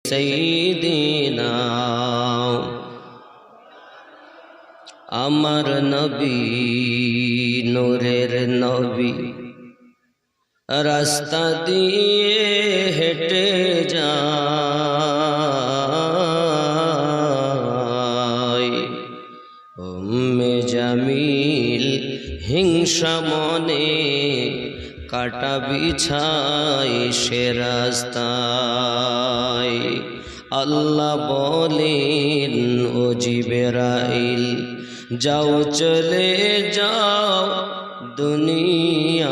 সাইয়্যিদিনা আমার নবী নূরের নবী রাস্তা দিয়ে হেঁটে যায় উম্মে জামিল হিংসা মনে কাটা বিছায় সে রাস্তায় আল্লাহ বলেন ও জিবরাইল যাও চলে যাও দুনিয়ায়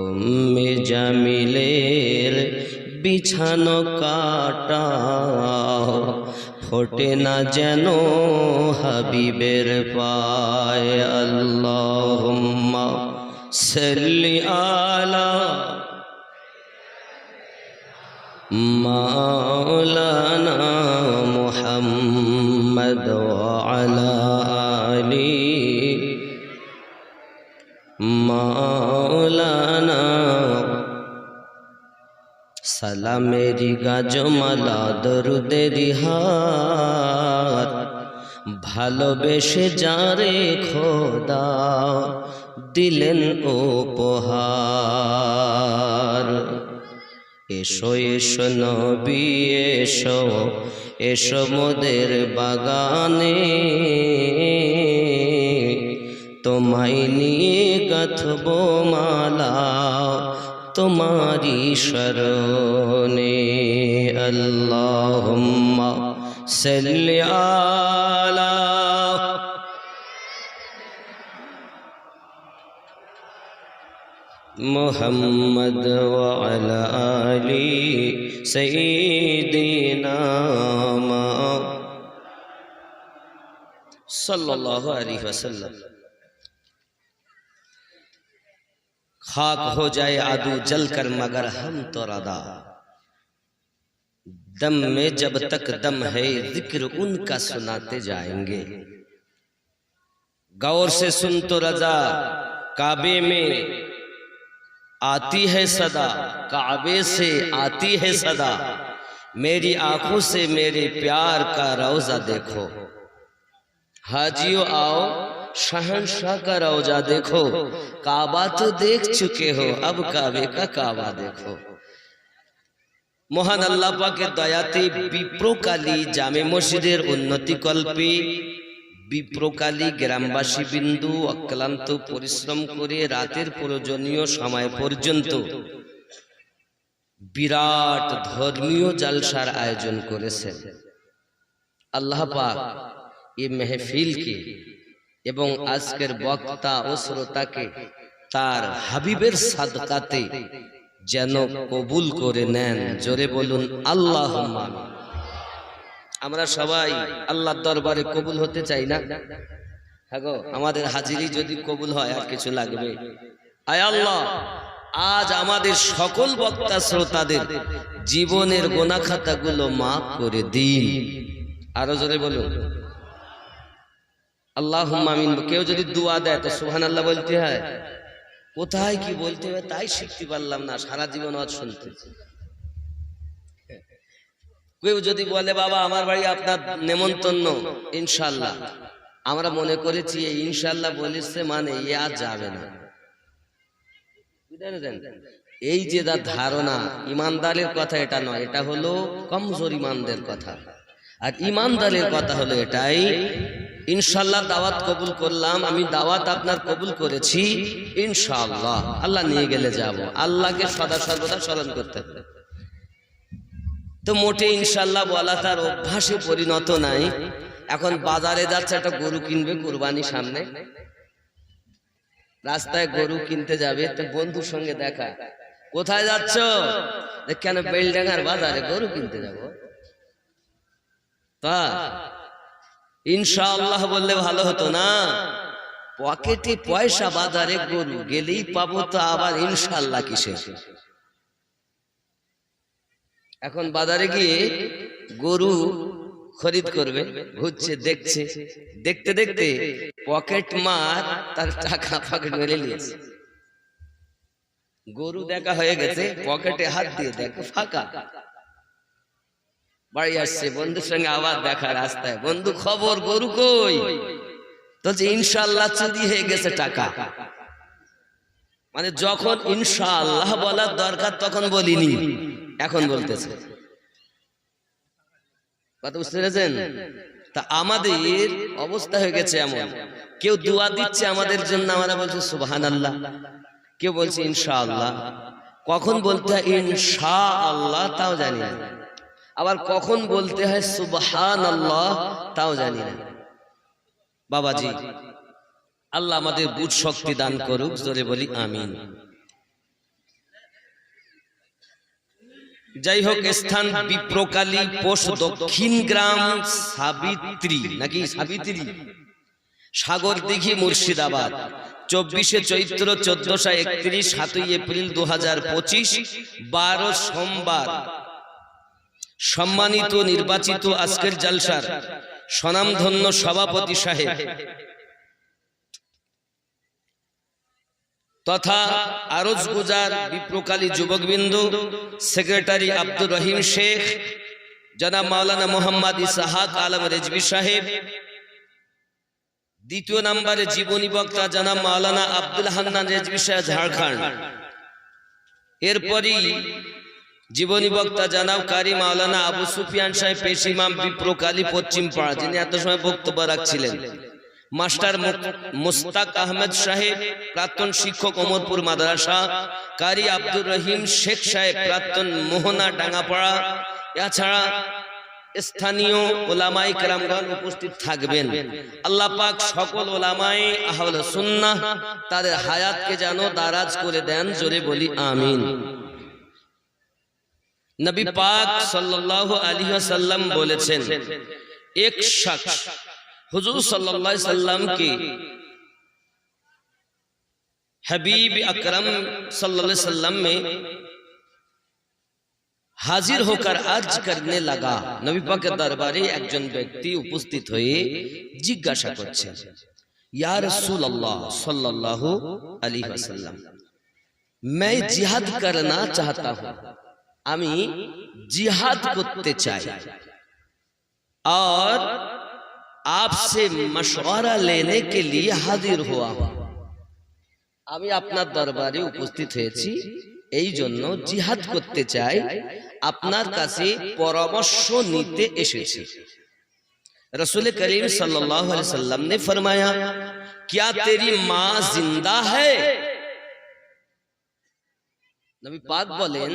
উম্মে জামিলের বিছানো কাটাও ফোটে না যেন হাবিবের পায় আল্লাহুম্মা সাল্লি আলা মাওলানা মুহাম্মদ ওয়া আলা আলি মাওলানা সালামেরি গাজমালা দরুদেরি হাত ভালোবেসে যারে খোদা দিলেন উপহার এসো এসো নবী এসো এসো মোদের বাগানে তোমায় নিয়ে গাঁথব মালা তোমারি শরণে আল্লাহুম্মা সাল্লি আলা মুহাম্মদ ওয়া আলা আলি সাইয়্যিদিনা सल्लल्लाहु अलैहि वसल्लम। खाक हो जाए आदू जलकर मगर हम तो रदा दम में जब तक दम है जिक्र उनका सुनाते जाएंगे। गौर से सुन तो रजा काबे में आती है सदा काबे से आती है सदा मेरी आंखों से मेरे प्यार का रोजा देखो। हाजियों आओ शहंशाह का रौजा देखो काबा तो देख चुके हो अब काबे का काबा देखो। মহান আল্লাহ পাকের দয়াতে বিপ্রকালী জামে মসজিদের উন্নতি কল্পে বিপ্রকালী গ্রামবাসী বিন্দু অক্লান্ত পরিশ্রম করে রাতের প্রয়োজনীয় সময় পর্যন্ত বিরাট ধর্মীয় জালসার আয়োজন করেছেন। আল্লাহ পাক এই মেহফিল কে এবং আজকের বক্তা ও শ্রোতাকে তার হাবিবের সাদকাতে যেন কবুল করে নেন। জোরে বলুন আল্লাহুম্মা। আমরা সবাই আল্লাহর দরবারে কবুল হতে চাই না? হ্যাঁ গো, আমাদের হাজিরি যদি কবুল হয় আর কিছু লাগবে? আয় আল্লাহ, আজ আমাদের সকল বক্তা শ্রোতাদের জীবনের গুনাহ খাতাগুলো মাফ করে দিন। আরো জোরে বলুন আল্লাহুম্মা আমিন। কেউ যদি দোয়া দেয় তো সুবহানাল্লাহ বলতে হয়। কোথায় কি বলতে হবে তাই শিখতে পারলাম না, সারা জীবন ওয়াজ শুনতে। কেউ যদি বলে বাবা আমার বাড়ি আপনার নেমন্তন্ন, ইনশাআল্লাহ, আমরা মনে করেছি এই ইনশাআল্লাহ বলেছে মানে এ আর যাবে না। এই যে ধারণা, ইমানদারের কথা এটা নয়, এটা হলো কমজোর ইমানদের কথা। আর ইমানদারের কথা হলো এটাই, ইনশাআল্লাহ দাওয়াত কবুল করলাম, আমি দাওয়াত আপনার কবুল করেছি, ইনশাআল্লাহ আল্লাহ নিয়ে গেলে যাব। আল্লাহকে সদা সর্বদা স্মরণ করতে হবে। তো মোটে ইনশাআল্লাহ বলা তার অভ্যাসে পরিণত নাই। এখন বাজারে যাচ্ছে, একটা গরু কিনবে কুরবানি সামনে, রাস্তায় গরু কিনতে যাবে, তো বন্ধুর সঙ্গে দেখা, কোথায় যাচ্ছ? কেন? বেলডাঙ্গার বাজারে গরু কিনতে যাব। তা ইনশাআল্লাহ বললে ভালো হতো না? পকেটে পয়সা, বাজারে গরু গেলেই পাবো, তো আবার ইনশাআল্লাহ কিসে? এখন বাজারে গিয়ে গরু খরিদ করবে, ঘুরছে, দেখছে, দেখতে দেখতে পকেট মার তার টাকা পকেট মেরে নিয়েছে। গরু দেখা হয়ে গেছে, পকেটে হাত দিয়ে দেখো ফাঁকা। বাড়ি আসছে, বন্ধুর সঙ্গে আবার দেখা রাস্তায়, বন্ধু খবর গরু কই? তো ইনশাআল্লাহ চুরি হয়ে গেছে টাকা। মানে যখন ইনশাআল্লাহ বলার দরকার তখন বলিনি, এখন বলতেছে। কথা বুঝতে পেরেছেন? তা আমাদের অবস্থা হয়ে গেছে এমন, কেউ দোয়া দিচ্ছে আমাদের জন্য, আমরা বলছি সুবহানাল্লাহ, কেউ বলছে ইনশাআল্লাহ। কখন বলতে হয় ইনশাআল্লাহ তাও জানি না, আবার কখন বলতে হয় সুবহানাল্লাহ তাও জানি না। বাবাজি, আল্লাহ আমাদের বুঝ শক্তি দান করুক, জোরে বলি আমিন। যাই হোক, স্থান বিপ্রকালী, পোস্ট দক্ষিণ গ্রাম, সাবিত্রী নাকি সাবিত্রী, সাগরদিঘি, মুর্শিদাবাদ। 24শে চৈত্র 1431, 7ই এপ্রিল 2025, 12 সোমবার। সম্মানিত নির্বাচিত আজকের জালসার স্বনামধন্য সভাপতি সাহেব তথা আরজ গুজার বিপ্রকালী যুবকবৃন্দ, সেক্রেটারি আব্দুর রহিম শেখ, জনাব মাওলানা মোহাম্মদ ইসহাক আলম রেজভী সাহেব, দ্বিতীয় নম্বরে জীবনী বক্তা জনাব মাওলানা আব্দুল হান্নান রেজভী সাহেব, ঝাড়খণ্ড। এরপরই জীবনী বক্তা জনাব কারি মাওলানা আবু সুফিয়ান সাহেব, পেশ ইমাম, বিপ্রকালী, পশ্চিম পাড়া, যিনি এত সময় বক্তব্য রাখছিলেন। মাস্টার মুস্তাক আহমেদ সাহেব, প্রাক্তন শিক্ষক, ওমরপুর মাদ্রাসা। কারি আব্দুর রহিম শেখ সাহেব, প্রাক্তন মোহনা, ডাঙ্গাপাড়া। এছাড়া স্থানীয় ওলামায়ে কেরামগণ উপস্থিত থাকবেন। আল্লাহ পাক সকল ওলামায়ে আহলে সুন্নাহ তাদের হায়াতকে যেন দারাজ করে দেন, জোরে বলি আমিন। নবী পাক সাল্লাল্লাহু আলাইহি ওয়াসাল্লাম বলেছেন, এক শখস हुजूर सल्लल्लाहु अलैहि वसल्लम के हबीब अकरम सल्लल्लाहु अलैहि वसल्लम में हाजिर होकर अर्ज करने लगा। नबी पाक के दरबारे একজন ব্যক্তি উপস্থিত হয়ে জিজ্ঞাসা করছেন, ইয়া রাসূলুল্লাহ सल्लल्लाहु अलैहि वसल्लम, मैं जिहाद करना चाहता हूं, আমি जिहाद করতে চাই, और आपसे मशवरा लेने के लिए हाजिर हुआ हूं। আমি আপনার দরবারে উপস্থিত হয়েছি এই জন্য জিহাদ করতে চাই, আপনার কাছে পরামর্শ নিতে এসেছি। रसूल करीम सल्लल्लाहु अलैहि वसल्लम ने फरमाया, क्या तेरी मां जिंदा है? নবী পাক বলেন,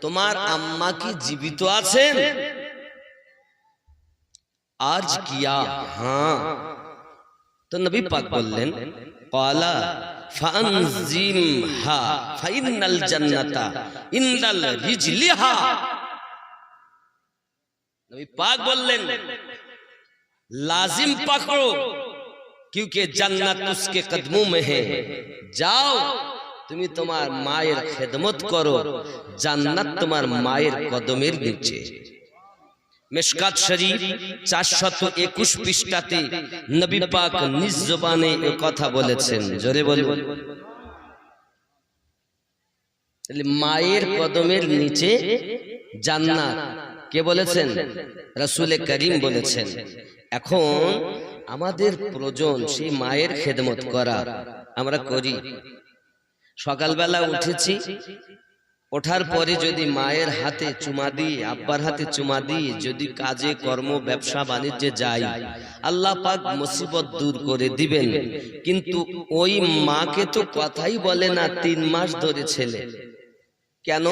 তোমার আম্মা কি জীবিত আছেন? आज किया, हाँ। तो नबी पाक बोलें, काला फअंजिमहा फइन्नल जन्नता इंदल रिजलिहा। नबी पाक बोलें, लाजिम पकड़ो, क्योंकि जन्नत उसके कदमों में है। जाओ, তুমি তোমার মায়ের খেদমত করো, জান্নাত তোমার মায়ের কদমের নিচে। মিশকাত শরীফ 421 পৃষ্ঠাতে নবী পাক নিজ জবানে এই কথা বলেছেন, জোরে বলুন। তাহলে মায়ের কদমের নিচে জান্নাত কে বলেছেন? রাসূল করিম বলেছেন। এখন আমাদের প্রয়োজন সেই মায়ের খেদমত করা, আমরা করি। সকালবেলা উঠেছি, ওঠার পরে যদি মায়ের হাতে চুমা দিই, আব্বার হাতে চুমা দিই, যদি কাজে কর্ম ব্যবসা বাণিজ্যে যাই, আল্লাহ পাক মুসিবত দূর করে দিবেন। কিন্তু ওই মাকে তো কথাই বলে না 3 মাস ধরে ছেলে। কেন?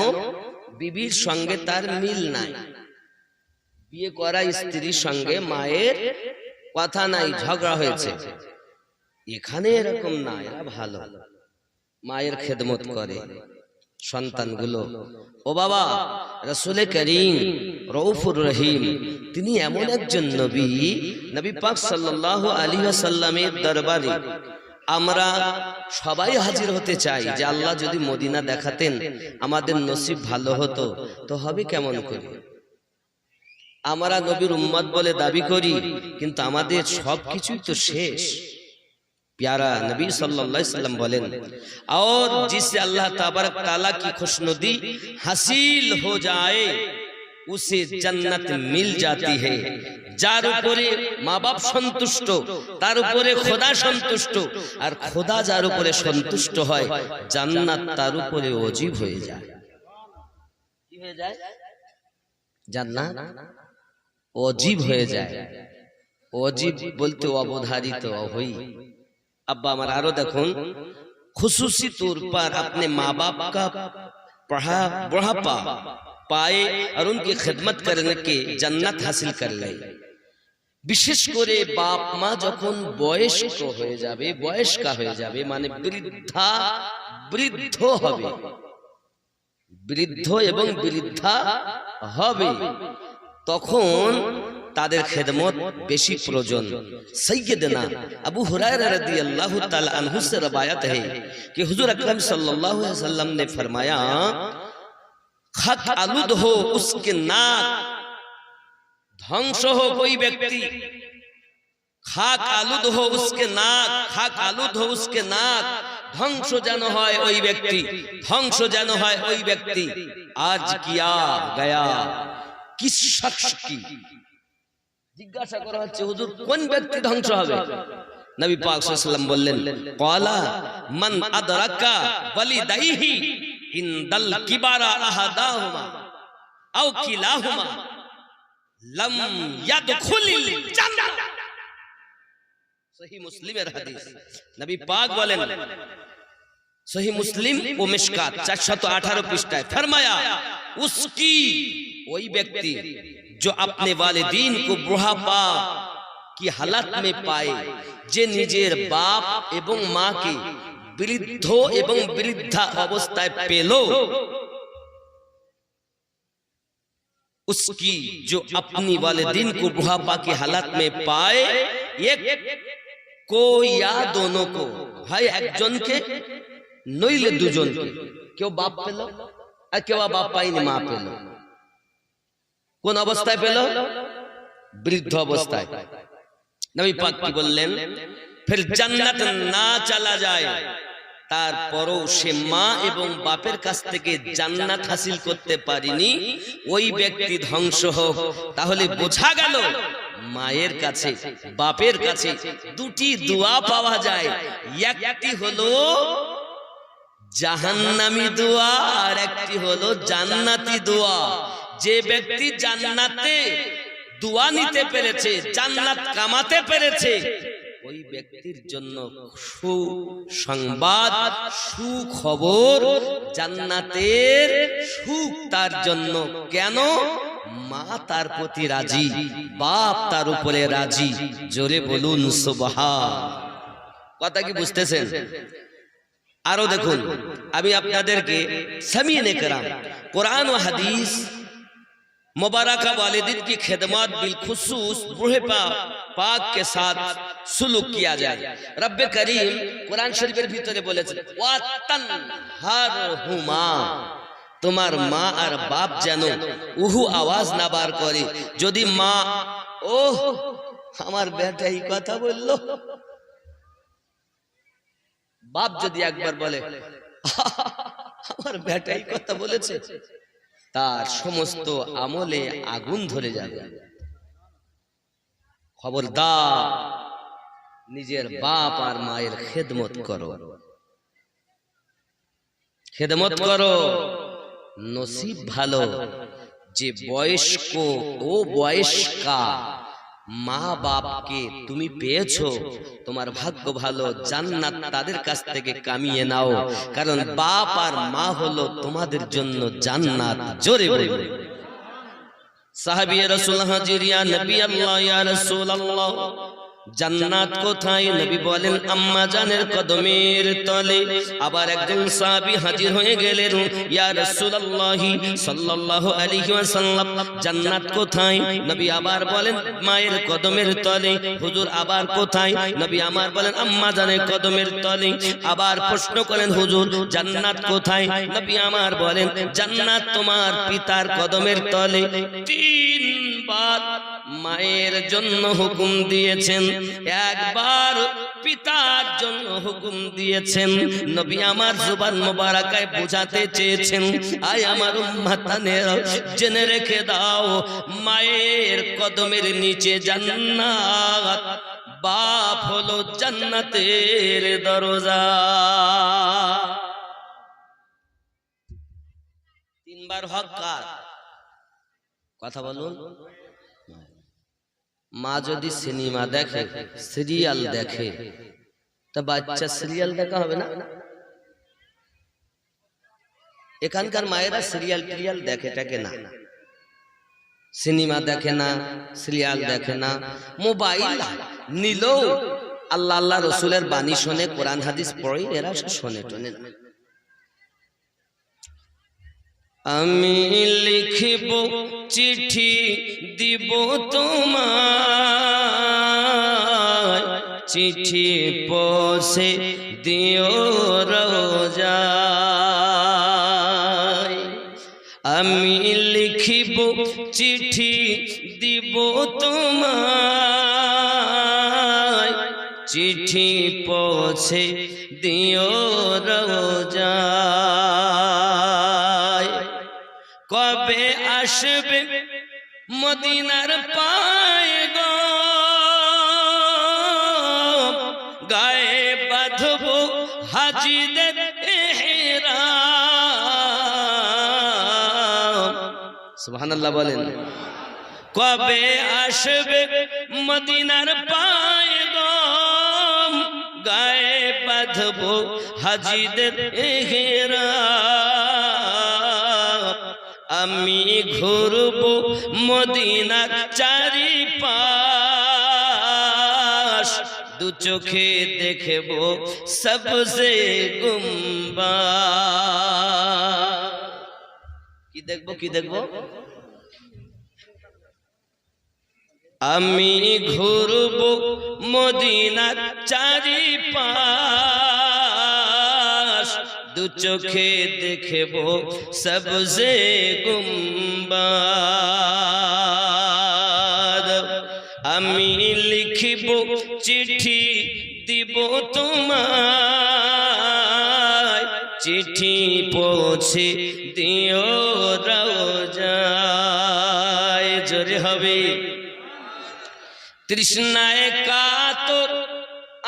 বিবির সঙ্গে তার মিল নাই, বিয়ে করা স্ত্রীর সঙ্গে মায়ের কথা নাই, ঝগড়া হয়েছে। এখানে এরকম না, এরা ভালো, মায়ের খেদমত করে সন্তানগুলো। ও বাবা, রাসূল করিম রউফুর রহিম, তিনি এমন একজন নবী, নবী পাক সাল্লাল্লাহু আলাইহি ওয়াসাল্লামের দরবারে আমরা সবাই হাজির হতে চাই যে আল্লাহ যদি মদিনা দেখাতেন আমাদের নসিব ভালো হতো। তো হবে কেমন করে? আমরা নবীর উম্মত বলে দাবি করি, কিন্তু আমাদের সবকিছুই তো শেষ। प्यारा नबी सल्लल्लाहु अलैहि वसल्लम बोलें, और जिसे अल्लाह तबारक ताला की खुशनुदी हासिल हो जाए उसे जन्नत मिल जाती है। যার উপরে মা বাপ সন্তুষ্ট তার উপরে খোদা সন্তুষ্ট, আর খোদা যার উপরে সন্তুষ্ট হয় জান্নাত তার উপরে ওয়াজিব হয়ে যায়। কি হয়ে যায়? জান্নাত ওয়াজিব হয়ে যায়। ওয়াজিব বলতে অবধারিত হই। अब्बा हमारा आरो देखुन, खुसूसी तौर पर अपने माँ बाप का बुढ़ापा पाए और उनकी खिदमत करने के जन्नत हासिल कर ले। विशेष करे बाप माँ जखन बयस्क হয়ে যাবে, বয়স্কা হয়ে যাবে মানে বৃদ্ধা বৃদ্ধ হবে, বৃদ্ধ এবং বৃদ্ধা হবে, তখন তাদের খেদমত বেশি প্রয়োজন। सैयदना अबू हुरैरा रदियल्लाहु ताला अन्हु से रवायत है कि हुजूर अकरम सल्लल्लाहु अलैहि वसल्लम ने फरमाया, खाक आलूद हो उसके नाक, ध्वंस हो कोई व्यक्ति, खाक आलूद हो उसके नाक, खाक आलूद हो उसके नाक, ধ্বংস যেন হয় ওই ব্যক্তি, ধ্বংস যেন হয় ওই ব্যক্তি। आज किया गया किस शख्स की, জিজ্ঞাসা করা হচ্ছে হুজুর কোন ব্যক্তি ধ্বংস হবে? নবী পাক সাল্লাল্লাহু আলাইহি ওয়াসাল্লাম বললেন, ক্বালা মান আদরাকা ওয়ালিদাইহি ইনদাল কিবারা আহাদাহুমা আও কিলাহুমা লাম ইয়াদখুলিল জান্নাহ। সহিহ মুসলিমের হাদিস। নবী পাক বলেন, सही मुस्लिम व मिशकात 418 पृष्ठाएं, फरमाया उसकी वही व्यक्ति जो अपने वालिदीन को बुढ़ापा की हालत में पाए, जे निजेर बाप एवं माँ के वृद्ध एवं वृद्धा अवस्थाय पेलो, उसकी जो अपनी वालिदीन को बुढ़ापा की हालत में पाए, एक को या दोनों को, भाई एक जन के নইলে দুজনকে, কেউ বাপ পেল আর কেউ বাপ পাইনি, মা পেল। কোন অবস্থায় পেল? বৃদ্ধ অবস্থায়। নবী পাক কি বললেন, ফির জান্নাত না চলা যায়, তারপরও সে মা এবং বাপের কাছ থেকে জান্নাত হাসিল করতে পারেনি, ওই ব্যক্তি ধ্বংস হোক। তাহলে বোঝা গেল মায়ের কাছে বাপের কাছে দুটি দোয়া পাওয়া যায়। একটি হলো জাহান্নামী দোয়া আর একটি হলো জান্নাতি দোয়া। যে ব্যক্তি জান্নাতে দোয়া নিতে পেরেছে, জান্নাত কামাতে পেরেছে, ওই ব্যক্তির জন্য সুসংবাদ, সুখবর, জান্নাতের সুখ তার জন্য। কেন? মা তার প্রতি রাজি, বাপ তার উপরে রাজি। জোরে বলুন সুবহান। কথা কি বুঝতেছেন? আরো দেখুন, আমি আপনাদেরকে সামিনে কেরাম कुरान व हदीस मुबारक वालिदीन की खिदमत बिलखुसूस बूढ़े पाक के साथ सुलूक किया जाए। रब करीम कुरान शरीफের ভিতরে বলেছেন, ওয়াতানহারহুমা, তোমার মা আর বাপ যেন উহু আওয়াজ না বার করে। যদি মা, ও আমার বেটা এই কথা বললো, বাপ যদি একবার বলে আমার বেটা এই কথা বলেছে, তার সমস্ত আমলে আগুন ধরে যাবে। খবরদার নিজের বাপ আর মায়ের খেদমত করো, খেদমত করো। নসিব ভালো যে বয়স্ক ও বয়স্কা মা বাপকে তুমি পেয়েছো, তোমার ভাগ্য ভালো। জান্নাত তাদের কাছ থেকে কামিয়ে নাও, কারণ বাপ আর মা হলো তোমাদের জন্য জান্নাত। জোরে বলবে সাহাবী রাসূল হাজির, ইয়া নবী আল্লাহ, ইয়া রাসূল আল্লাহ, জান্নাত কোথায়? নবী বলেন আম্মা জানের কদমের তলে। আবার একজন সাহাবী হাজির হয়ে গেলেন, ইয়া রাসূলুল্লাহ সাল্লাল্লাহু আলাইহি ওয়াসাল্লাম, জান্নাত কোথায়? নবী আবার বলেন মায়ের কদমের তলে। হুজুর আবার কোথায়? নবী আমার বলেন আম্মা জানের কদমের তলে। আবার প্রশ্ন করেন হুজুর জান্নাত কোথায়? নবী আমার বলেন জান্নাত তোমার পিতার কদমের তলে। 3 তিনবার মায়ের জন্য হুকুম দিয়েছেন, একবার পিতার জন্য হুকুম দিয়েছেন। নবী আমার জুবান মোবারকায় বোঝাতে চেয়েছেন, আয় আমার উম্মতানেরা জেনে রেখে দাও, মায়ের কদমের নিচে জান্নাত, বাপ হলো জান্নাতের দরজা। তিনবার হক কার? কথা বলুন। মা যদি সিনেমা দেখে, সিরিয়াল দেখে, তা বাচ্চা সিরিয়াল দেখা হবে না? এখানকার মায়েরা সিরিয়াল টিরিয়াল দেখে টাকে না, সিনেমা দেখে না, সিরিয়াল দেখে না, মোবাইল নিলেও আল্লাহ আল্লাহ রসুলের বাণী শোনে, কোরআন হাদিস পড়ে, এরা শোনে টোনে না। আমি লিখিব চিঠি দিব তোমায়, চিঠি পৌঁছে দিও রোজায়। আমি লিখিব চিঠি দিব তোমায়, চিঠি পৌঁছে দিও রোজায়। কবে আসবে মদিনার পায় গো, গায়ে বাঁধব হাজিদের ইহরাম। সুবহানাল্লাহ বলেন। কবে আসবে মদিনার পায় গো, গায়ে বাঁধব হাজিদের ইহরাম। আমি ঘুরব মদিনার চারিপাশ, দু চোখে দেখব সবসে গুম্বা। কি দেখব? কি দেখব? আমি ঘুরব মদিনার চারিপাশ, দু চোখে দেখব সবসে গুম্বাদ। আমি লিখিব চিঠি দিব তোমায়, চিঠি পৌঁছে দিও রোজায়। জোরে হবে। তৃষ্ণায় কাতর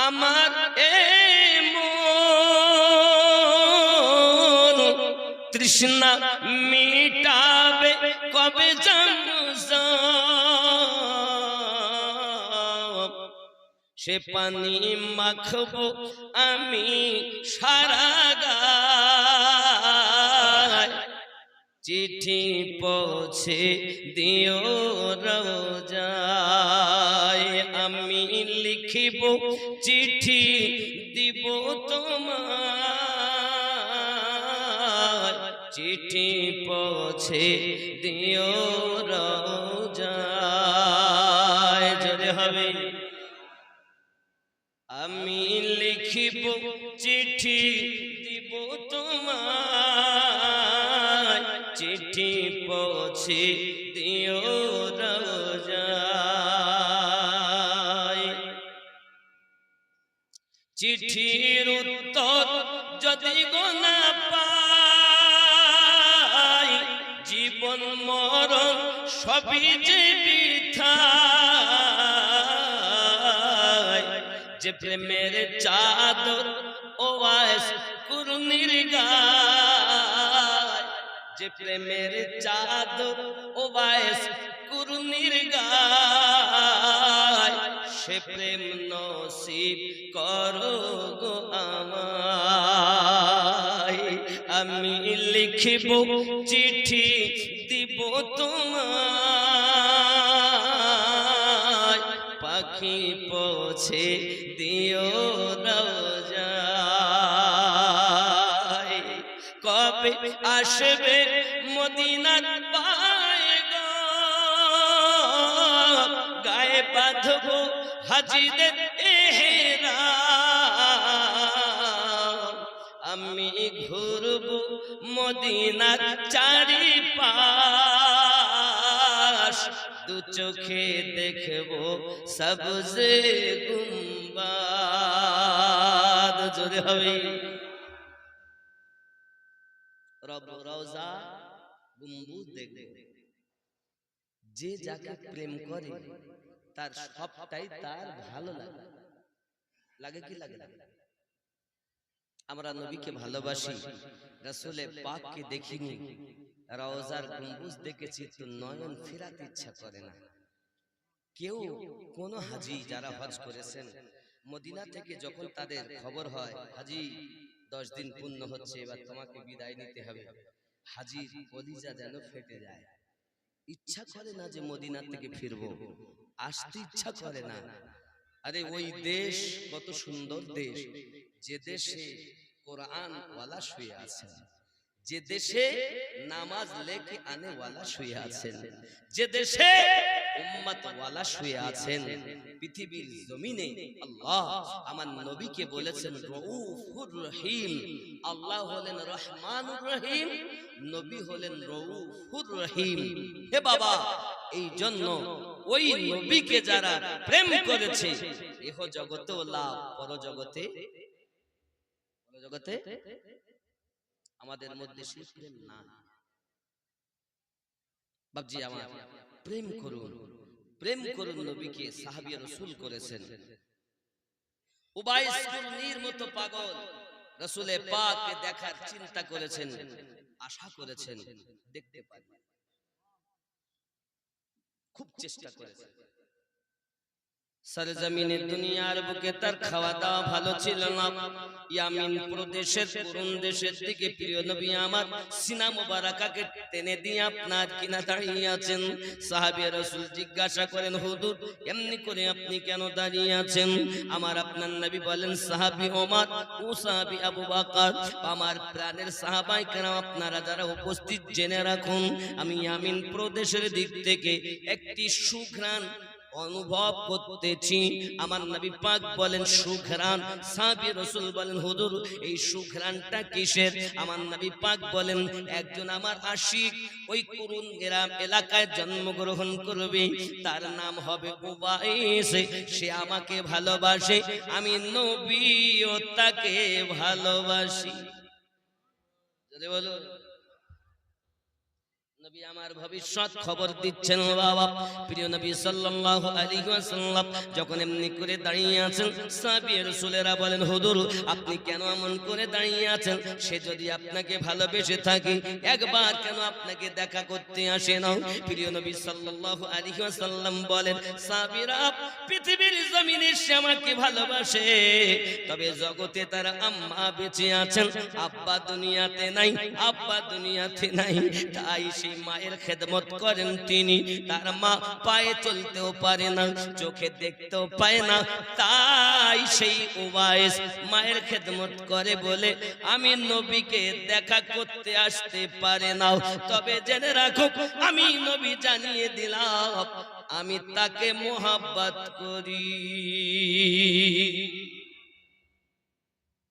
আমার এ মন, তৃষ্ণা মিটাবে কবে জমজম, সে পানি মাখবো আমি সারা গায়, চিঠি পৌঁছে দিও রোজায়। আমি লিখিব চিঠি দিব তোমায়, চিঠি পৌঁছে দিও রোজায়। জোরে হবে। আমি লিখিব চিঠি দিব তোমায়, চিঠি পৌঁছে দিও রোজায়। চিঠির উত্তর যদি গো না পাই, জীবন মরণ সবই যে বৃথা। যে প্রেমের চাদর ওয়াইস কুরনির গায়, যে প্রেমের চাদর ওয়াইস কুরনির গায়, সে প্রেম নসিব করো গো আমায়। আমি লিখিব চিঠি দিব তোমায়, পাখি পৌঁছে দিও রোজায়। কবে আসবে মদিনার পায় গো, গায়ে বাঁধব হাজিদের ইহরাম। আমি ঘুরব মদিনার চারিপাশ, দু চোখে দেখবো সবজে গুম্বাদ। জোরে হবে রব রওজা গম্বুজ দেখবো। যে যাকে প্রেম করে তার সবটাই তার ভালো লাগে। লাগে কি লাগে না? আমরা নবীকে ভালোবাসি, রাসূলে পাককে দেখিনি, রওজার গম্বুজ দেখেছি, তো নয়ন ফেরাতে ইচ্ছা করে না। কেউ কোন হাজী যারা হজ করেছেন মদিনা থেকে যখন তাদের খবর হয় হাজী 10 দিন পূর্ণ হচ্ছে, এবার তোমাকে বিদায় নিতে হবে, হাজীর কলিজা যেন ফেটে যায়। ইচ্ছা করে না যে মদিনা থেকে ফিরবো, আসতে ইচ্ছা করে না। আরে ওই দেশ কত সুন্দর দেশ, যে দেশে কোরআন ওয়ালা শুয়ে আছেন, যে দেশে নামাজ লেকে আনে ওয়ালা শুয়ে আছেন, যে দেশে উম্মত ওয়ালা শুয়ে আছেন। পৃথিবীর জমিনে আল্লাহ আমার নবীকে বলেছেন রউফুর রহিম। আল্লাহ হলেন রহমানুর রহিম, নবী হলেন রউফুর রহিম। হে বাবা, এই জন্য ওই নবীকে যারা প্রেম করেছে ইহ জগতেও লাভ, পর জগতে আমাদের মধ্যে সেই প্রেম না। বাবজি আমার প্রেম করুন, প্রেম করুন নবীকে। সাহাবী রাসূল করেছেন। উবাইস কুরনির মতো পাগল রাসূলে পাককে দেখার চিন্তা করেছেন, আশা করেছেন, দেখতে পারেন, খুব চেষ্টা করেছেন। সরজমিনে দুনিয়ার বুকে তার খাওয়া দাওয়া ভালো ছিল না। ইয়ামিন প্রদেশের কোন দেশের দিকে প্রিয় নবী আমার সিনা মুবারাকাকে টেনে দিয়ে আপনার কিনা দাঁড়িয়ে আছেন। সাহাবী রাসূল জিজ্ঞাসা করেন হুজুর এমনি করে আপনি কেন দাঁড়িয়ে আছেন? আমার আপনার নবী বলেন সাহাবী ওমর ও সাহাবী আবু বকর, আমার প্রাণের সাহাবায়ে কেরাম আপনারা যারা উপস্থিত জেনে রাখুন, আমি ইয়ামিন প্রদেশের দিক থেকে একটি সুঘ্রাণ অনুভব করতেছি। আমার নবী পাক বলেন সুঘ্রাণ। সাহাবী রাসূল বলেন হুজুর এই সুঘ্রাণটা কিসের? আমার নবী পাক বলেন একজন আমার আশিক ওই কুরুন গ্রাম এলাকায় জন্মগ্রহণ করবে, তার নাম হবে উবাইস। সে আমাকে ভালোবাসে, আমি নবীও তাকে ভালোবাসি। যদি বলো নবী আমার ভবিষ্যৎ খবর দিচ্ছেন বাবা। প্রিয় নবী সাল্লাল্লাহু আলাইহি ওয়াসাল্লাম যখন এমনি করে দাঁড়িয়ে আছেন, সাহাবী রাসূলেরা বলেন হুজুর আপনি কেন এমন করে দাঁড়িয়ে আছেন? সে যদি আপনাকে ভালোবেসে থাকে একবার কেন আপনাকে দেখা করতে আসে না? প্রিয় নবী সাল্লাল্লাহু আলাইহি ওয়াসাল্লাম বলেন সাহাবীরা পৃথিবীর জমিনে সে আমাকে ভালোবাসে, তবে জগতে তার আম্মা বেঁচে আছেন, আব্বা দুনিয়াতে নাই, আব্বা দুনিয়াতে নাই, তাই সে মায়ের খেদমত করেন তিনি। তার মা পায়ে চলতেও পারে না, চোখে দেখতেও পায় না, তাই সেই উবাইস মায়ের খেদমত করে বলে আমি নবীকে দেখা করতে আসতে পারে না। তবে জেনে রাখো আমি নবী জানিয়ে দিলাম আমি তাকে মোহাব্বত করি।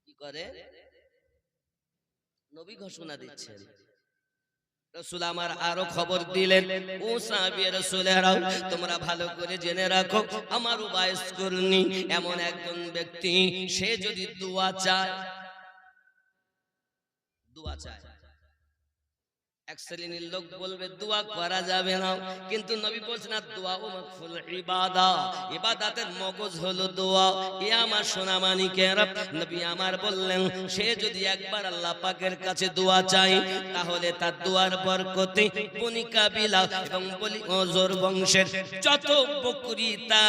কি করে নবী ঘোষণা দিচ্ছেন। রাসূল আমার আরো খবর দিলেন ও সাহাবী রাসূলেরাও তোমরা ভালো করে জেনে রাখো আমার উবাইস কুরনি এমন একজন ব্যক্তি, সে যদি দোয়া চায় এক শ্রেণীর লোক বলবে দোয়া করা যাবে না, কিন্তু নবী বলছেন দোয়া ও মাকফুল ইবাদা, ইবাদতের মগজ হলো দোয়া। এ আমার সোনা মানিকেরা নবী আমার বললেন সে যদি একবার আল্লাহ পাকের কাছে দোয়া চায় তাহলে তার দোয়ার বরকতে বনি কাবিলা এবং বনি ওজর বংশের যত বকরিতা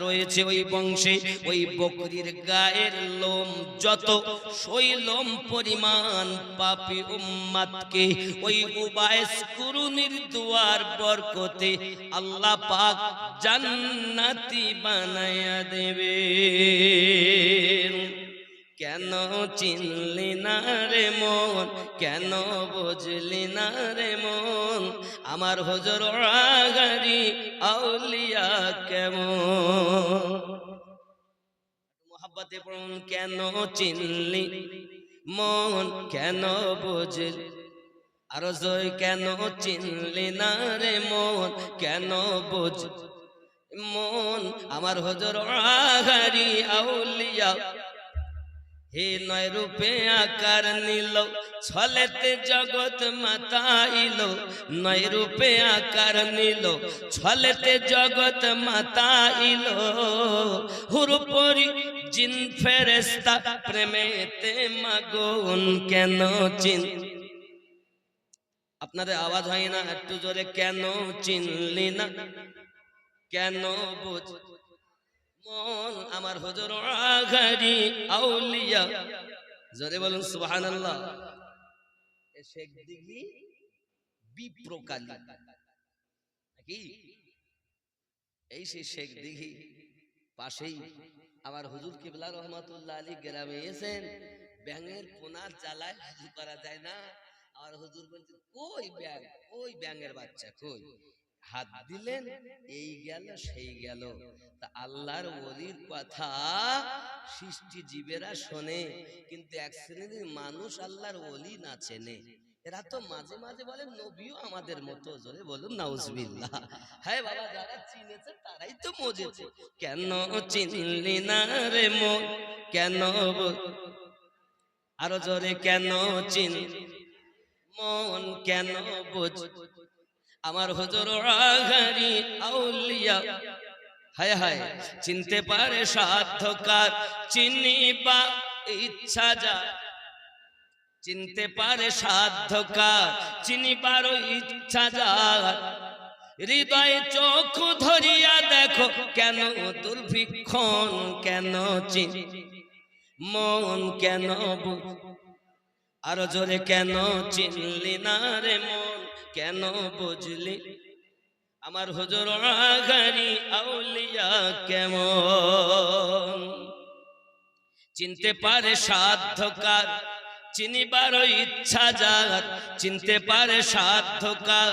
রয়েছে ওই বংশে ওই বকরির গায়ের লোম যত সেই লোম পরিমাণ পাপী উম্মতকে ওই উবাইস কুরনির দুয়ার বরকতে আল্লাহ পাক জান্নাতি বানায়া দেবে। কেন চিনলি না রে মন, কেন বুঝলি না রে মন, আমার হুজুর আগারি আউলিয়া কেমন। মোহাব্বতে পড়ুন কেন চিনলি মন, কেন বুঝলি আরো জয় কেন চিনলি না রে মন, কেন বুঝ মন আমার হুজুর আগারি আউলিয়া হে নয় রূপে আকার নিল, ছলেতে জগৎ মাতাইল, নয় রূপে আকার নিল, ছলেতে জগৎ মাতাইল, হুরুপরি জিন ফেরেশতা প্রেমেতে মাগুন কেন চিন। আপনাদের আওয়াজ হয় না একটু জোরে, কেন চিনলি না, কেন বুঝ মন আমার হুজুর আগারি আউলিয়া। জোরে বলুন সুবহানাল্লাহ। শেখ দিঘি বিপ্রকালী নাকি? এই সেই শেখ দিঘি পাশেই আমার হুজুর কিবলা রহমাতুল্লাহ আলী গ্রামে এসেন। ব্যাঙের পোনার জ্বালায় হুজুর করা যায় না। আর হুজুর বলছে কই ব্যাঙ, ওই ব্যাঙের বাচ্চা কই, হাত দিলেন এই গেল সেই গেল। তা আল্লাহর ওলির কথা সৃষ্টি জীবেরা শোনে, কিন্তু এক শ্রেণীর মানুষ আল্লাহর ওলি না চেনে। এরা তো মাঝে মাঝে বলে নবীও আমাদের মতো। জোরে বলুন নাউজুবিল্লাহ। হ্যাঁ বাবা, যারা চিনেছে তারাই তো মজেছে। কেন চিনলি না রে মন, কেন আরো জোরে, কেন চিন মন, কেন বুঝ আমার হুজুর আগারি আউলিয়া। হায় হায়, চিনতে পারে সাধ্যকার, চিনিবা ইচ্ছা যা, চিনতে পারে সাধ্যকার, চিনিবার ইচ্ছা যা, হৃদয়ে চোখ ধরিয়া দেখো কেন দুর্ভিক্ষণ, কেন চিন মন, কেন আরো জোরে, কেন চিনলি না রে মন, কেন বুঝলি আমার হুজুর আগারি আউলিয়া কেমন। চিনতে পারে সাধ্যকার, চিনিবার ইচ্ছা যার, চিনতে পারে সাধ্যকার,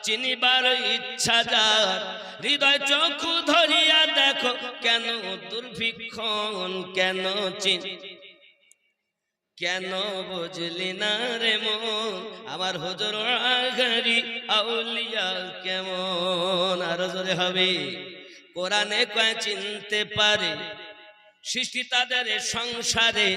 চিনিবার ইচ্ছা যার, হৃদয় চক্ষু ধরিয়া দেখো কেন দুর্ভিক্ষণ, কেন চিন কেন বুঝলি না রে মন আমার হুজুর আগারি আউলিয়া কেমন। আরো জোরে হবে। কোরআনে কয় চিনতে পারে সৃষ্টি তাদের সংসারে,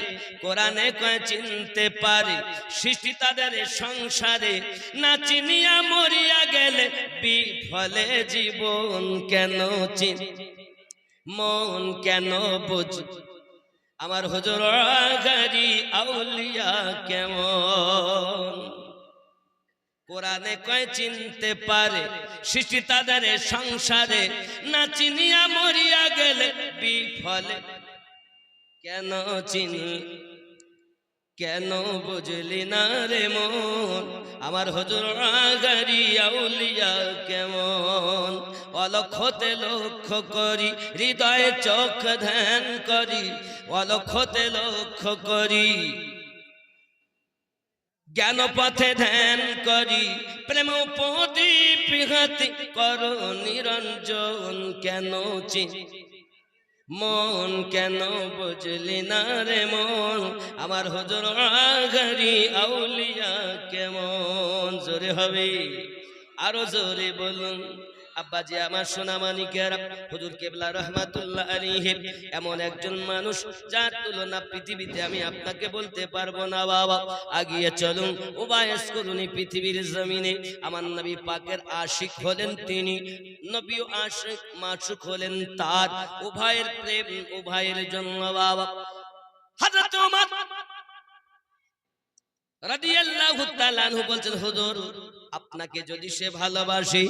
কোরআনে কয় চিনতে পারে সৃষ্টি তাদের সংসারে, না চিনিয়া মরিয়া গেলে বিফলে জীবন, কেন চিন মন, কেন বুঝ আমার হুজুর আগারি আউলিয়া কেমন। কোরআনে কয় চিনতে পারে সৃষ্টি তাদের সংসারে, না চিনিয়া মরিয়া গেলে বিফলে, কেন চিনি কেন বুঝলি না রে মন আমার হুজুর আগারি আউলিয়া কেমন। অলক্ষতে লক্ষ্য করি, হৃদয়ে চোখ ধ্যান করি, অলক্ষতে লক্ষ্য করি, জ্ঞান পথে ধ্যান করি, প্রেম প্রদীপ হাতে করো নিরঞ্জন, কেন চিন মন, কেন বুঝলি না রে মন আমার হুজুর আগারি আউলিয়া কেমন। জোরে হবে, আরো জোরে বলুন। আব্বাজি আমার সোনা মানিকেরা, হুজুর কিবলা রহমাতুল্লাহ আলাইহি এমন একজন মানুষ যার তুলনা পৃথিবীতে আমি আপনাকে বলতে পারবো না বাবা। আগিয়ে চলুন, ওবায়েস করুন পৃথিবীর জমিনে। আমার নবী পাকের আশিক হলেন তিনি, নবীও আশিক মাশুক হলেন তার। উভয়ের প্রেম উভয়ের জন্য বাবা। হযরত ওমর রাদিয়াল্লাহু তাআলা আনহু বলছেন, হুজুর আপনাকে যদি সে ভালোবাসে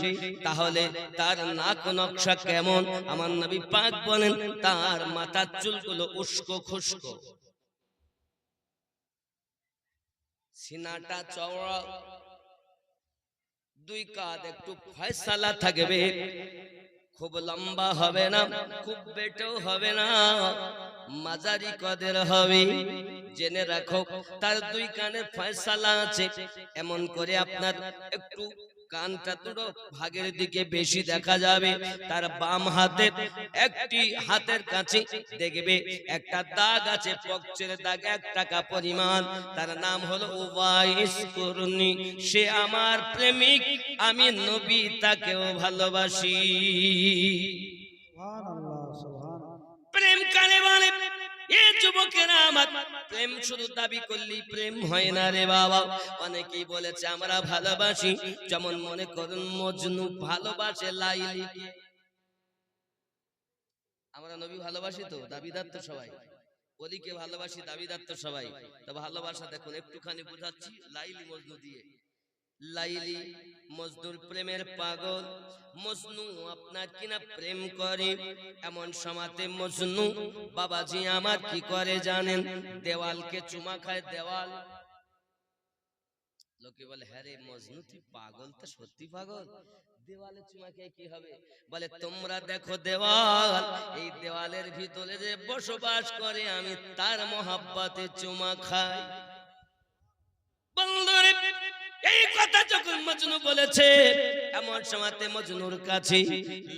তাহলে তার নাক নকশা কেমন? আমার নবী পাক বলেন তার মাথার চুলগুলো উস্কো খুস্কো, সিনাটা চওড়া, দুই কাঁধ একটু ফয়সালা থাকবে, খুব লম্বা হবে না, খুব বেটেও হবে না, মাঝারি কদের হবে। জেনে রাখো তার দুই কানে ফয়সালা আছে, এমন করে আপনার একটু কানটা দুটো ভাগের দিকে বেশি দেখা যাবে। তার বাম হাতে একটি হাতের কাছে দেখবে একটা দাগ আছে, পকচের দাগ 1 টাকা পরিমাণ। তার নাম হলো উবাইস কুরনি। সে আমার প্রেমিক, আমি নবী তাকেও ভালোবাসি। সুবহানাল্লাহ, সুবহানাল্লাহ। প্রেম কারে বলে? এ যুবকেরা, আমার প্রেম শুধু দাবি করলেই প্রেম হয় না রে বাবা। অনেকেই বলেছে আমরা ভালোবাসি, যেমন মনে করুন মজনু ভালোবাসে লাইলিকে। আমরা নবী ভালোবাসি তো, দাবিদার তো সবাই। অলিকে ভালোবাসি, দাবিদার তো সবাই। তো ভালোবাসা দেখুন একটুখানি বুঝাচ্ছি লাইলি মজনু দিয়ে। লাইলি মজনুর প্রেমের পাগল। মজনু আপনার কিনা প্রেম করে। এমন সময়তে মজনু বাবাজি আমার কি করে জানেন? দেওয়ালকে চুমা খায়। দেওয়াল। লোকে বলে হ্যাঁ রে মজনু তুই পাগল, তো সত্যি পাগল? দেওয়ালে চুমা খেয়ে কি হবে? বলে তোমরা দেখো দেওয়াল, এই দেওয়ালের ভিতরে যে বসবাস করে আমি তার মহাব্বতে চুমা খাই। বন্ধুরে, এই কথা যখন মজনু বলেছে, এমন সময়তে মজনুর কাছে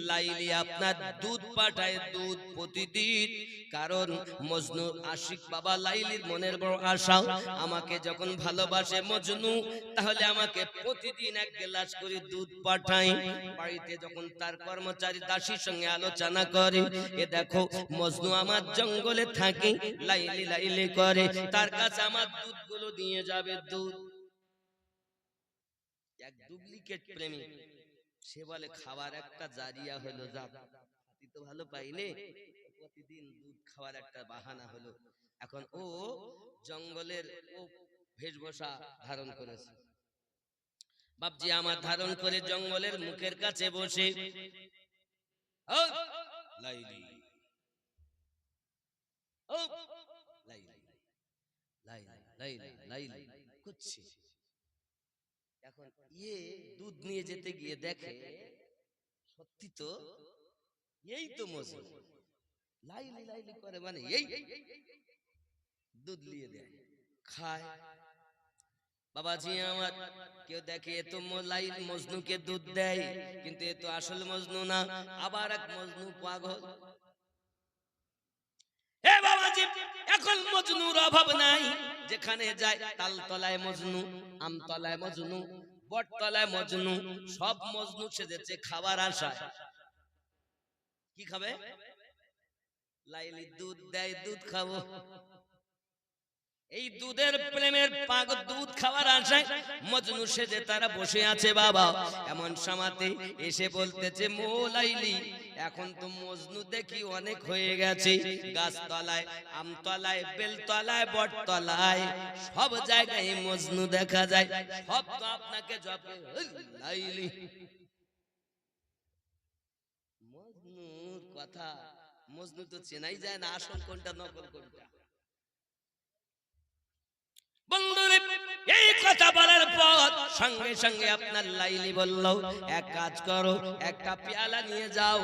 লাইলি আপনার দুধ পাঠায়, দুধ প্রতিদিন। কারণ মজনু আশিক বাবা, লাইলির মনের বড় আশা, আমাকে যখন ভালোবাসে মজনু, তাহলে আমাকে প্রতিদিন 1 গ্লাস করে দুধ পাঠায়। বাড়িতে যখন তার কর্মচারী দাসীর সঙ্গে আলোচনা করে, এ দেখো মজনু আমার জঙ্গলে থাকে, লাইলি লাইলি করে, তার কাছে আমার দুধগুলো নিয়ে যাবে। দুধ এক ডুপ্লিকেট প্রেমিক, সে বলে খাবার একটা জারিয়া হলো, যা হাতি তো ভালো পাইলে, প্রতিদিন দুধ খাওয়ার একটা বাহানা হলো। এখন ও জঙ্গলের ও বেশভূষা ধারণ করেছে। বাপজি আমার ধারণ করে জঙ্গলের মুখের কাছে বসে, ও লাইলি, ও লাইলি, লাইলি, লাইলি, লাইলি করছে। এখন দুধ নিয়ে যেতে গিয়ে দেখে সত্যি তো এই তো মজনু। লাইলি লাইলি করে মানে এই দুধ নিয়ে দেয়, খায়। বাবাজি আমার, কেউ দেখে এ তো লাইলি মজনুকে দুধ দেয়, কিন্তু এ তো আসল মজনু না, আবার এক মজনু পাগল। হে বাবাজি, এখন মজনুর অভাব নাই। যেখানে যায় তালতলায় মজনু, আমতলায় মজনু, বটতলায় মজনু, সব মজনু সেজেছে খাবার আশায়। কি খাবে? লাইলি দুধ দেয়, দুধ খাবো। এই দুধের প্রেমের পাগল, দুধ খাওয়ার আশায় মজনু সেজে তারা বসে আছে বাবা। এমন সময়তে এসে বলতেছে, মো লাইলি, এখন তো মজনু দেখি অনেক হয়ে গেছে, গাছতলায়, আমতলায়, বেলতলায়, বটতলায়, সব জায়গায় মজনু দেখা যায়, সব তো আপনাকে জপে। লাইলি, মজনুর কথা, মজনু তো চেনাই যায় না আসল কোনটা নকল কোনটা। বন্ধুরে, এই কথা বলার পর সঙ্গে সঙ্গে আপনার লাইলি বলল, এক কাজ করো, একটা পেয়ালা নিয়ে যাও,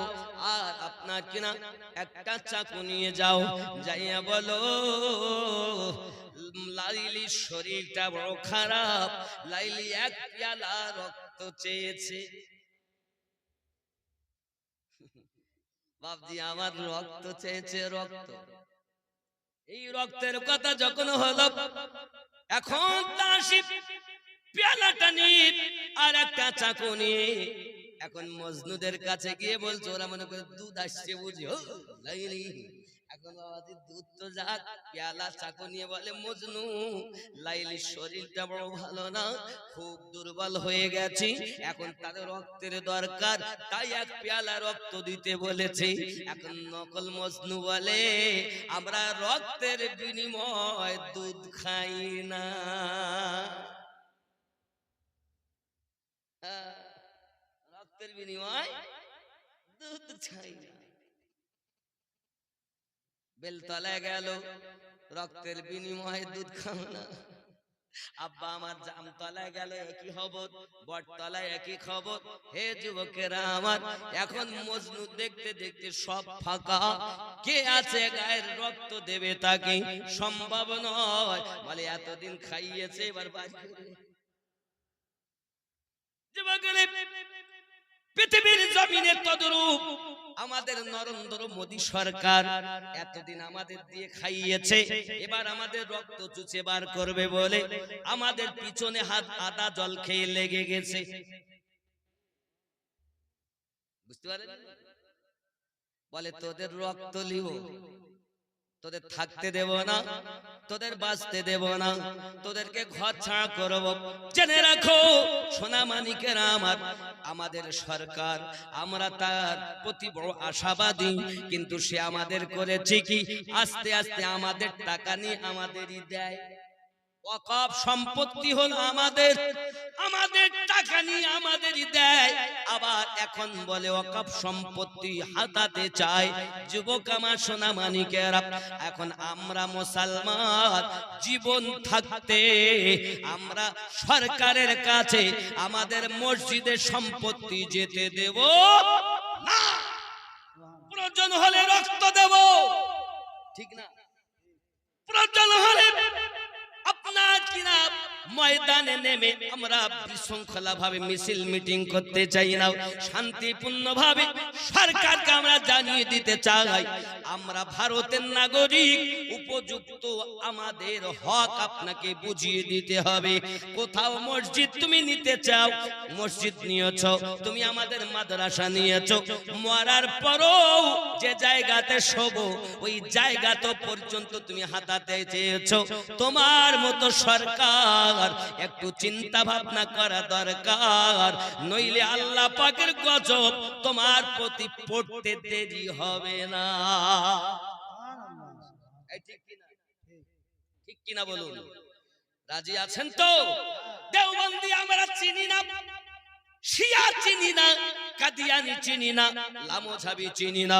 আর আপনার কিনা একটা চাকু নিয়ে যাও, যাইয়া বলো লাইলির শরীরটা বড় খারাপ, লাইলি 1 পেয়ালা রক্ত চেয়েছে। বাপজি আমার রক্ত চেয়েছে, রক্ত। এই রক্তের কথা যখন হলো, এখন দাসী পেয়ালাটা নিয়ে আর একটা চাকু নিয়ে এখন মজনুদের কাছে গিয়ে বলছে, ওরা মনে করে দুধ আসছে বুঝি। ও লাইলি, এখন বাবাজি দুধ তো যাক, পেয়ালা চাকু নিয়ে বলে, মজনু লাইলির শরীরটা বড় ভালো না, খুব দুর্বল হয়ে গেছে, এখন তাদের রক্তের দরকার, তাই 1 পেয়ালা রক্ত দিতে বলেছে। এখন নকল মজনু বলে, আমরা রক্তের বিনিময় দুধ খাই না। রক্তের বিনিময় দুধ খাই না। বেলতলায় গেল, রক্তের বিনিময়ে দুধ খাও না। আব্বা আমার জামতলায় গেল, একই খবর, বটতলায় একই খবর। হে যুবকেরা আমার, এখন মজনু দেখতে দেখতে সব ফাঁকা, কে আছে গায়ের রক্ত দেবে তাকে? সম্ভব নয়। বলে এতদিন খাইয়েছে, এবার বাড়ি পৃথিবীর জমিনে তদরূপ আমাদের নরেন্দ্র মোদী সরকার এতদিন আমাদের দিয়ে খাইয়েছে, এবার আমাদের রক্ত চুষে বার করবে বলে আমাদের পিছনে হাত আদা জল খেয়ে লেগে গেছে। বুঝতে পারেন? বলে তোদের রক্ত লিব, তোদের থাকতে দেব না, তোদের বাঁচতে দেব না, তোদেরকে ঘর ছাড়া করব। জেনে রাখো সোনা মানিকেরা আমার, আমাদের সরকার, আমরা তার প্রতি বড় আশাবাদী, কিন্তু সে আমাদের করেছে কি আস্তে আস্তে আমাদের টাকা নিয়ে আমাদেরই দেয়। ওয়াকফ সম্পত্তি হল আমাদের, আমাদের টাকা নিয়ে আমাদেরই দেয়। আবার এখন বলে ওয়াকফ সম্পত্তি হাতাতে চায়। যুবক আমার সোনা মানিকেরা, এখন আমরা মুসলমান জীবন থাকতে আমরা সরকারের কাছে আমাদের মসজিদের সম্পত্তি যেতে দেব না। প্রয়োজন হলে রক্ত দেব, ঠিক না? প্রয়োজন হলে আপনার কিনা ময়দানে নেমে আমরা বিশৃঙ্খলা ভাবে মিছিল মিটিং করতে চাই না, শান্তিপূর্ণ ভাবে সরকারকে আমরা জানিয়ে দিতে চাই আমরা ভারতের নাগরিক, উপযুক্ত আমাদের হক আপনাকে বুঝিয়ে দিতে হবে। কোথাও মসজিদ তুমি নিতে চাও, মসজিদ নিয়েছ, তুমি আমাদের মাদ্রাসা নিয়েছ, মরার পরও যে জায়গাতে শোবো ওই জায়গা তো পর্যন্ত তুমি হাতাতে চেয়েছ। তোমার মতো সরকার একটু চিন্তা ভাবনা করা দরকার, নইলে আল্লাহ পাকের গজব তোমার প্রতি পড়তে দেরি হবে না। ঠিক কিনা বলুন? রাজি আছেন তো? দেওবন্দি আমরা চিনি না, শিয়া চিনি না, কাদিয়ানি চিনি না, লামোঝাবি চিনি না।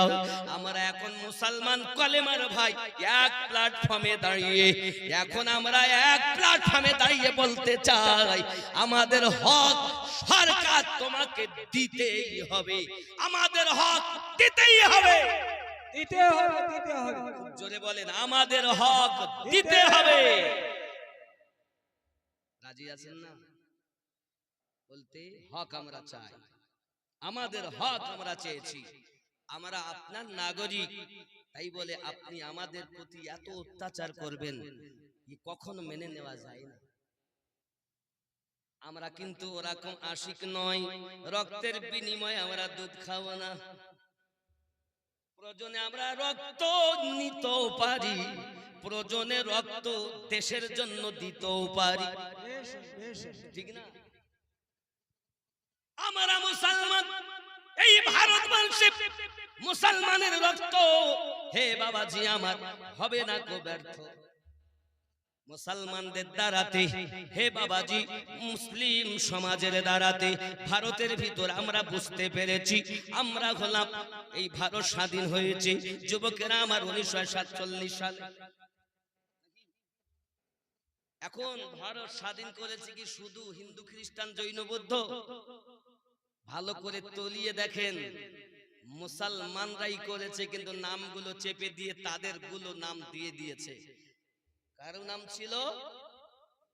আমরা এখন মুসলমান কলেমার ভাই এক প্ল্যাটফর্মে দাঁড়িয়ে, এখন আমরা এক প্ল্যাটফর্মে দাঁড়িয়ে বলতে চাই আমাদের হক সরকার তোমাকে দিতেই হবে, আমাদের হক দিতেই হবে, দিতে হবে, দিতে হবে। জোরে বলেন, আমাদের হক দিতে হবে। রাজি আছেন না? বলতে হক আমরা চাই, আমাদের হক আমরা চেয়েছি, আমরা আপনার নাগরিক, তাই বলে আপনি আমাদের প্রতি এত অত্যাচার করবেন কখনো মেনে নেওয়া যায় না। আমরা কিন্তু ওরকম আশিক নয়, রক্তের বিনিময়ে আমরা দুধ খাবো না। প্রয়োজনে আমরা রক্ত নিতেও পারি, প্রয়োজনে রক্ত দেশের জন্য দিতেও পারি, ঠিক না? আমরা মুসলমান, এই ভারতবর্ষে মুসলমানের রক্ত হে বাবাজি আমার হবে না কো ব্যর্থ। মুসলমানদের দ্বারাতে হে বাবাজি, মুসলিম সমাজের দ্বারাতে ভারতের ভিতর আমরা বুঝতে পেরেছি আমরা হলাম, এই ভারত স্বাধীন হয়েছে যুবকেরা আমার 1947 সালে। এখন ভারত স্বাধীন করেছে কি শুধু হিন্দু, খ্রিস্টান, জৈন, বৌদ্ধ? ভালো করে তলিয়ে দেখেন, মুসলমানরাই করেছে, কিন্তু নামগুলো চেপে দিয়ে তাদের গুলো নাম দিয়ে দিয়েছে। কারো নাম ছিল,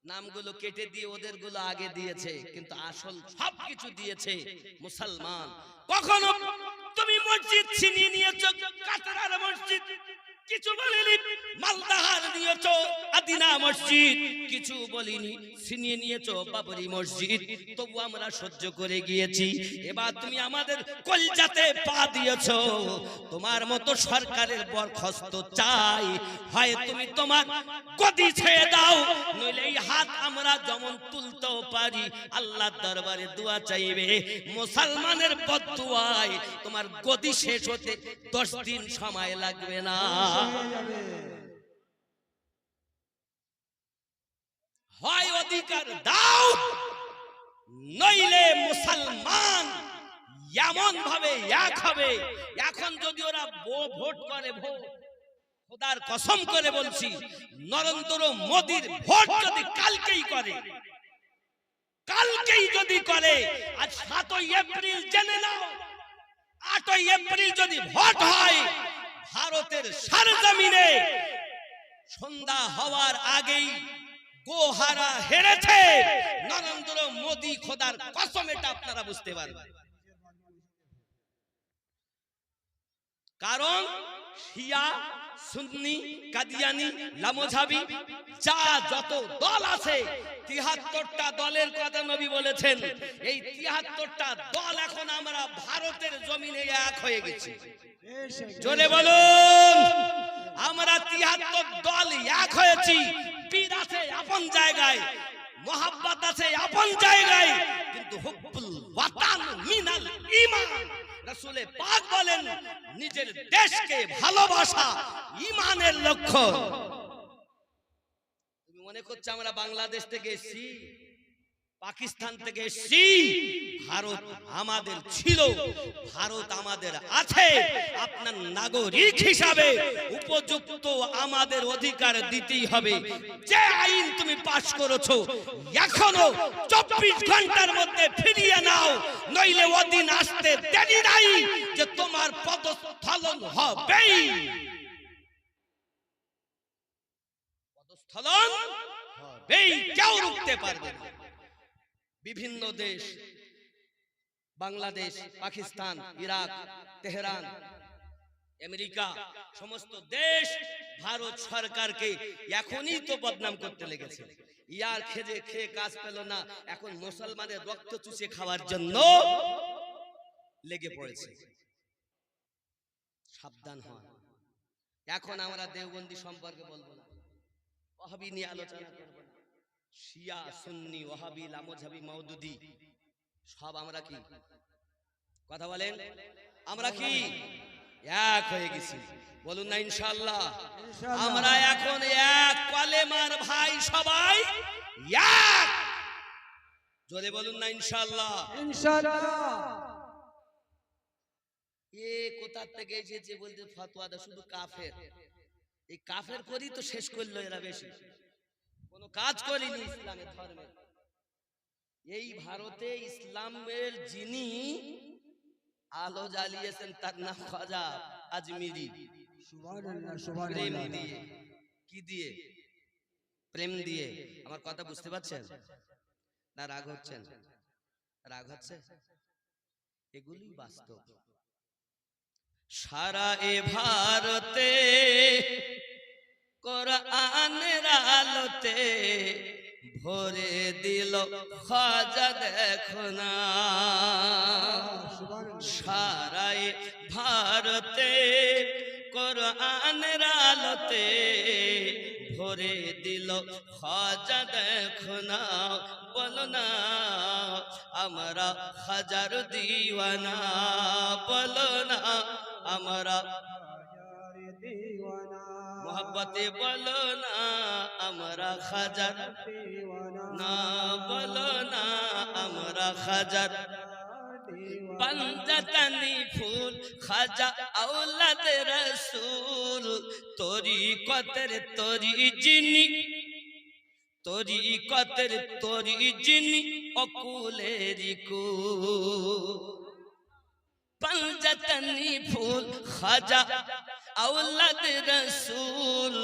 নামগুলো কেটে দিয়ে ওদের গুলো আগে দিয়েছে, কিন্তু আসল সবকিছু দিয়েছে মুসলমান। কখনো তুমি মসজিদ ছিনিয়ে নিয়েছো, কাতার মসজিদ কিছু বলিনি, মালদাহার নিয়েছো আদিনা মসজিদ কিছু বলিনি, ছিনিয়ে নিয়েছো বাবরি মসজিদ, তবু আমরা সহ্য করে গিয়েছি। এবার তুমি আমাদের কলজাতে পা দিয়েছো, তোমার মতো সরকারের বরখাস্ত চাই, হয় তুমি তোমার গদি ছেড়ে দাও, নইলে এই হাত আমরা যেমন তুলতেও পারি আল্লাহর দরবারে দোয়া চাইবে, মুসলমানের বদদুয়ায় তোমার গদি শেষ হতে 10 দিন সময় লাগবে না। হয় অধিকার দাও, নইলে মুসলমান এমন ভাবে এক হবে। এখন যদি ওরা ভোট করে, ভোট খোদার কসম করে বলছি, নরেন্দ্র মোদীর ভোট যদি কালকেই করে, কালকেই যদি করে, আজ 7ই এপ্রিল জেনে নাও, 8ই এপ্রিল যদি ভোট হয়, ভারতের সারজমিনে সন্ধ্যা হওয়ার আগেই গোহারা হেরেছে নরেন্দ্র মোদী, খোদার কসম এটা আপনারা বুঝতে পারবেন। কারণ শিয়া, সুন্নি, কাদিয়ানি, লামোঝাবি যা যত দল আছে ৭৩টা দলের কথা নবী বলেছেন। এই ৭৩টা দল এখন আমরা ভারতের জমিনে এক হয়ে গেছি। জোরে বলুন, আমরা ৭৩ দল এক হয়েছি। পীর আছে আপন জায়গায়, মোহাব্বত আছে আপন জায়গায়, কিন্তু হুব্বুল ওয়াতান মিনাল ঈমান। রাসূলে পাক বলেন নিজের দেশকে ভালোবাসা ঈমানের লক্ষ্য। তুমি মনে করছো আমরা বাংলাদেশ থেকে এসেছি, পাকিস্তান থেকে এসেছি? ভারত আমাদের ছিল, ভারত আমাদের আছে। আপনার নাগরিক হিসাবে উপযুক্ত আমাদের অধিকার দিতেই হবে। যে আইন তুমি পাশ করেছো এখনো 24 ঘন্টার মধ্যে ফিরিয়ে নাও, নইলে ওদিন আসতে দেরি নাই যে তোমার পদস্খলন হবেই। পদস্খলন হবেই, কেউ রুখতে পারবে না। বিভিন্ন দেশ, Bangladesh, Pakistan, Iraq, Tehran, America, সমস্ত দেশ ভারত সরকারকে এখনই তো বদনাম করতে লেগেছে। ইয়ার খেয়ে খেয়ে কাজ পেল না, এখন মুসলমানের রক্ত চুষে খাওয়ার জন্য লেগে পড়েছে। সাবধান হন। এখন আমরা দেওবন্দি সম্পর্কে বলবো না, ওয়াহাবি নিয়ে আলোচনা করবো না। শিয়া, সুন্নি, ওয়াহাবি, লামোঝাবি, মাউদুদি সব আমরা কি কথা বলেন? আমরা কি এক হয়ে গেছি? বলুন না ইনশাআল্লাহ। আমরা এখন এক কলেমার ভাই, সবাই এক। জোরে বলুন না ইনশাআল্লাহ। ইনশাআল্লাহ। এ কোথা থেকে এসেছে বলতে ফতোয়া দেয় শুধু কাফের। এই কাফের করি তো শেষ করলো এরা, বেশি কোনো কাজ করেনি ইসলামের ধর্মের। এই ভারতে ইসলামের যিনি আলো জ্বালিয়েছেন তার নাম খাজা আজমিরি। সুবহানাল্লাহ, প্রেম সুবহানাল্লাহ। দিয়ে, কি দিয়ে? প্রেম দিয়ে। আমার কথা বুঝতে পারছেন না? রাগ হচ্ছেন? রাগ হচ্ছে? এগুলি বাস্তব। সারা এ ভারতে কোরআনের আলোতে ভরে দিল খাজা দেখো না। সারা এ ভারতে কোরআনের আলোতে ভরে দিল খাজা দেখো না। বলো না আমরা হাজার দিওয়ানা, বলো না আমরা মোহাব্বতে, বলো না আমরা হাজার না, বলো না আমরা হাজার। পাঞ্জাতানি ফুল খাজা আওলাদ রাসূল, তরিকতের তরি যিনি, তরিকতের তরি যিনি অকুলের কুল। পাঞ্জাতানি ফুল খাজা আওলাদ রাসূল,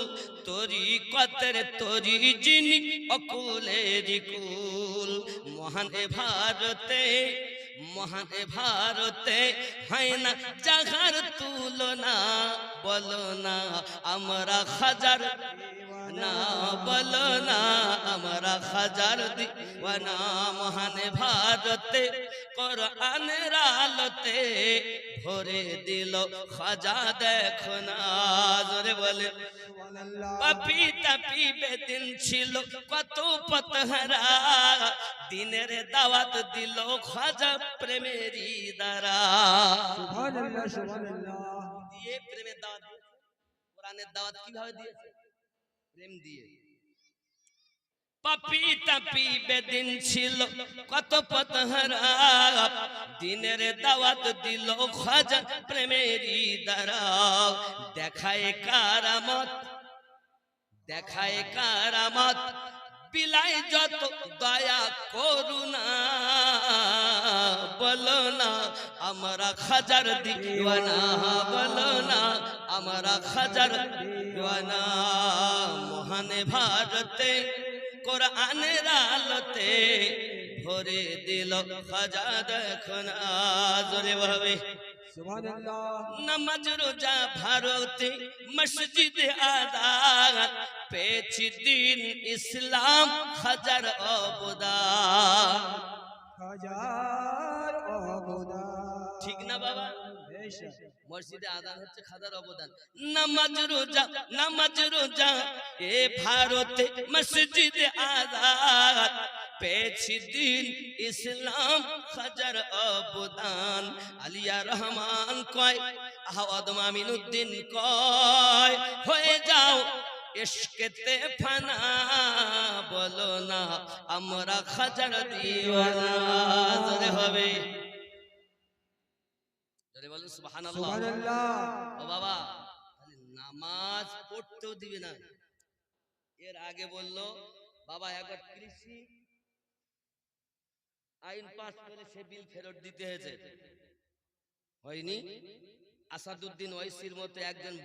তরিকতের তরি যিনি অকুলের কুল। মহান ভারতে, মহান ভারতে হয় না জাগার তুলনা, বলো না আমরা হাজার না, বলো না আমরা হাজার দিওয়ানা। মহান ভারতে কোরআনের আলোতে ভরে দিল খাজা দেখো না। জোরে বলে পাপি তাপি বেদিন ছিল কত পথহারা, দিনের দাওয়াত দিল খাজা প্রেমেরই দ্বারা। সুবহানাল্লাহ, সুবহানাল্লাহ। দিয়ে প্রেমের দাওয়াত, কোরআনের দাওয়াত কিভাবে দিয়েছে? প্রেম দিয়ে। পাপি তাপি বেদিন ছিল কত পথহারা, দিনের দাওয়াত দিল খাজা প্রেমেরই দ্বারা। দেখায় কারামত, দেখায় কারামত, বিলাই যত দয়া করুণা। বলো না আমরা খাজার দিওয়ানা, বলো না আমরা খাজার দিওয়ানা। মহান ভারতে কোরআনের আলোতে ভরে দিল খাজা দেখুন জোরে ভাবে সুবহানাল্লাহ নামাজ রোজা ভারতে মসজিদে আজাদ পেয়েছি দিন ইসলাম হাজার অবদান হাজার অবদান ঠিক না বাবা বেশক মসজিদে আজান হচ্ছে খাজার অবদান নামাজ রোজা এ ভারতে মসজিদে আজাদ পেয়েছি দিন ইসলাম হাজার অবদান আলিয়া রহমান কয় আহমদ মামিনুদ্দিন কয় হয়ে যাও ইশকেতে ফানা বলো না আমরা খাজার দিওয়ানা জোরে হবে জোরে বলো সুবহানাল্লাহ সুবহানাল্লাহ ও বাবা তাহলে নামাজ পড়তেও দিবে না এর আগে বললো বাবা একবার কৃষি আইন পাস করে সে বিল ফেরত দিতে হয়েছে হয়নি আসাদুদ্দিন ওয়াইসির মতো একজন